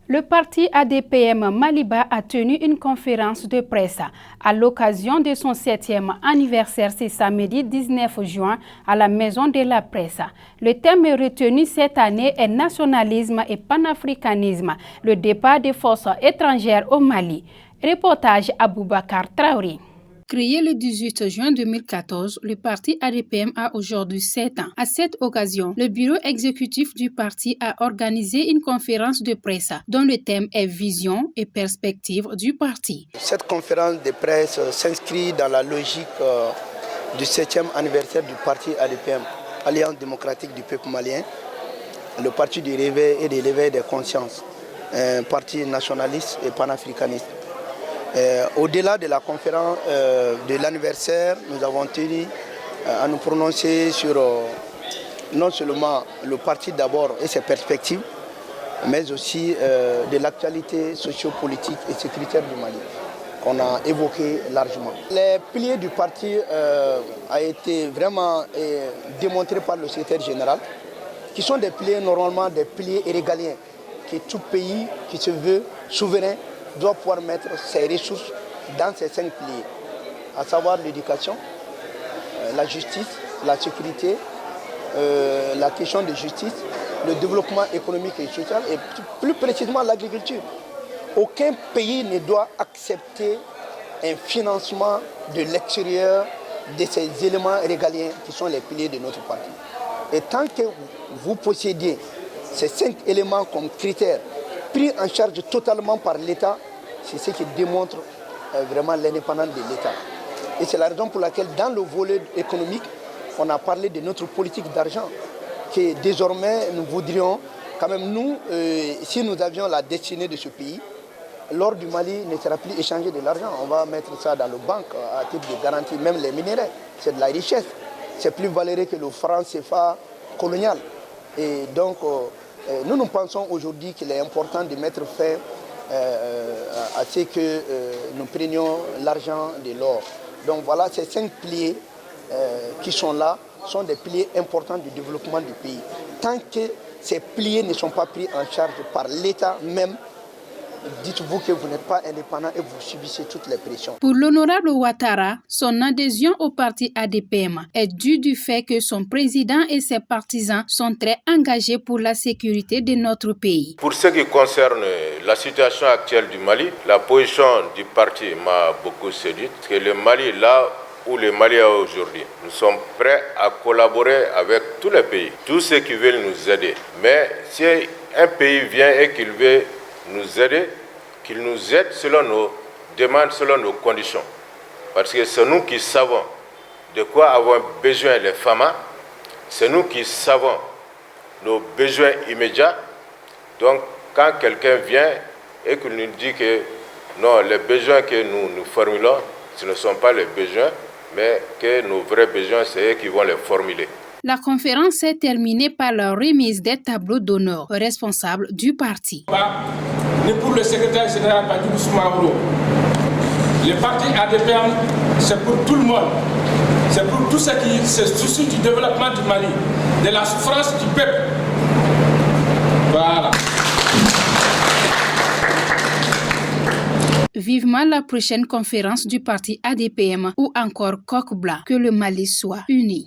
Le parti ADPM Maliba a tenu une conférence de presse à l'occasion de son 7e anniversaire ce samedi 19 juin à la Maison de la Presse. Le thème retenu cette année est nationalisme et panafricanisme, le départ des forces étrangères au Mali. Reportage Aboubakar Traoré. Créé le 18 juin 2014, le parti ADPM a aujourd'hui 7 ans. À cette occasion, le bureau exécutif du parti a organisé une conférence de presse dont le thème est vision et perspective du parti. Cette conférence de presse s'inscrit dans la logique du 7e anniversaire du parti ADPM, Alliance démocratique du peuple malien, le parti du réveil et de l'éveil des consciences, un parti nationaliste et panafricaniste. Au-delà de la conférence de l'anniversaire, nous avons tenu à nous prononcer sur non seulement le parti d'abord et ses perspectives, mais aussi de l'actualité sociopolitique et sécuritaire du Mali, qu'on a évoqué largement. Les piliers du parti ont été vraiment démontrés par le secrétaire général, qui sont des piliers normalement des piliers régaliens, que tout pays qui se veut souverain doit pouvoir mettre ses ressources dans ces 5 piliers, à savoir l'éducation, la justice, la sécurité, la question de justice, le développement économique et social et plus précisément l'agriculture. Aucun pays ne doit accepter un financement de l'extérieur de ces éléments régaliens qui sont les piliers de notre parti. Et tant que vous possédez ces 5 éléments comme critères pris en charge totalement par l'État, c'est ce qui démontre vraiment l'indépendance de l'État. Et c'est la raison pour laquelle dans le volet économique, on a parlé de notre politique d'argent, que désormais nous voudrions, quand même nous, si nous avions la destinée de ce pays, l'or du Mali ne sera plus échangé de l'argent. On va mettre ça dans le banque à titre de garantie, même les minéraux, c'est de la richesse. C'est plus valeureux que le franc CFA colonial. Et donc, nous pensons aujourd'hui qu'il est important de mettre fin à ce que nous prenions l'argent de l'or. Donc voilà, ces 5 piliers qui sont là sont des piliers importants du développement du pays. Tant que ces piliers ne sont pas pris en charge par l'État même, dites-vous que vous n'êtes pas indépendant et vous subissez toutes les pressions. Pour l'honorable Ouattara, son adhésion au parti ADPM est due du fait que son président et ses partisans sont très engagés pour la sécurité de notre pays. Pour ce qui concerne la situation actuelle du Mali, la position du parti m'a beaucoup séduite. Parce que le Mali, là où le Mali est aujourd'hui, nous sommes prêts à collaborer avec tous les pays, tous ceux qui veulent nous aider. Mais si un pays vient et qu'il veut nous aider, qu'il nous aide selon nos demandes, selon nos conditions. Parce que c'est nous qui savons de quoi avons besoin les femmes, c'est nous qui savons nos besoins immédiats. Donc quand quelqu'un vient et qu'il nous dit que non, les besoins que nous formulons, ce ne sont pas les besoins, mais que nos vrais besoins, c'est eux qui vont les formuler. La conférence s'est terminée par la remise des tableaux d'honneur aux responsables du parti. Et pour le secrétaire général Badjou Soumaoro, le parti ADPM, c'est pour tout le monde. C'est pour tous ceux qui se soucient du développement du Mali, de la souffrance du peuple. Voilà. Vivement la prochaine conférence du parti ADPM ou encore Coq Blanc, que le Mali soit uni.